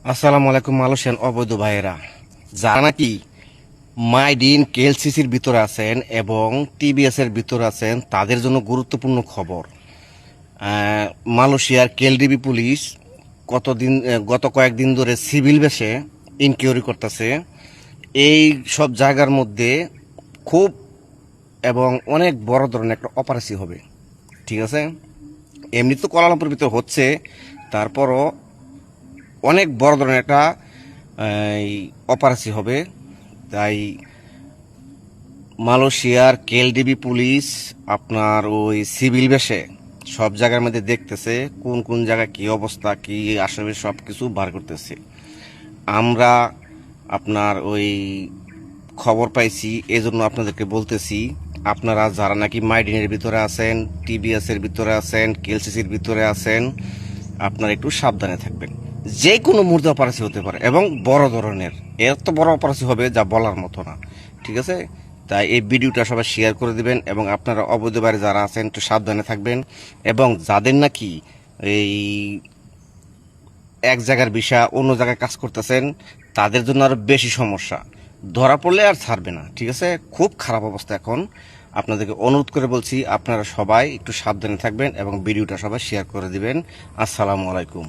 আসসালামু আলাইকুম মালয়েশিয়ান অবৈধ ভাইয়েরা, যারা নাকি মাইডিন কেএলসিসির ভিতরে আছেন এবং টিবিএস এর ভিতরে আছেন, তাদের জন্য গুরুত্বপূর্ণ খবর। মালয়েশিয়ার কেএলডিবি পুলিশ গত কয়েকদিন ধরে সিভিল বেশে ইনকোয়ারি করতেছে। এই সব জায়গার মধ্যে খুব এবং অনেক বড় ধরনের একটা অপারেশন হবে। ঠিক আছে, এমনি তো কোয়ালালামপুরের ভিতরে হচ্ছে, তারপরও অনেক বড় ধরনের একটা অপারেশন হবে। তাই মালয়েশিয়ার কেএলডিবি পুলিশ আপনার ওই সিভিল বেশে সব জায়গার মধ্যে দেখতেছে কোন কোন জায়গায় কী অবস্থা, কী আসবে সব কিছু বার করতেছে। আমরা আপনার ওই খবর পাইছি, এজন্য আপনাদেরকে বলতেছি, আপনারা যারা নাকি মাইডিনের ভিতরে আছেন, টিবিএস এর ভিতরে আছেন, কেএলসিসির ভিতরে আছেন, আপনারা একটু সাবধানে থাকবেন। যে কোনো মুহূর্তে অপারেশন হতে পারে এবং বড় ধরনের, এত বড় অপারেশন হবে যা বলার মতো না। ঠিক আছে, তাই এই ভিডিওটা সবাই শেয়ার করে দিবেন এবং আপনারা অবৈধ বাইরে যারা আছেন একটু সাবধানে থাকবেন। এবং যাদের নাকি এই এক জায়গার বিষয় অন্য জায়গায় কাজ করতেছেন, তাদের জন্য আরো বেশি সমস্যা, ধরা পড়লে আর ছাড়বে না। ঠিক আছে, খুব খারাপ অবস্থা এখন। আপনাদেরকে অনুরোধ করে বলছি, আপনারা সবাই একটু সাবধানে থাকবেন এবং ভিডিওটা সবাই শেয়ার করে দিবেন। আসসালামু আলাইকুম।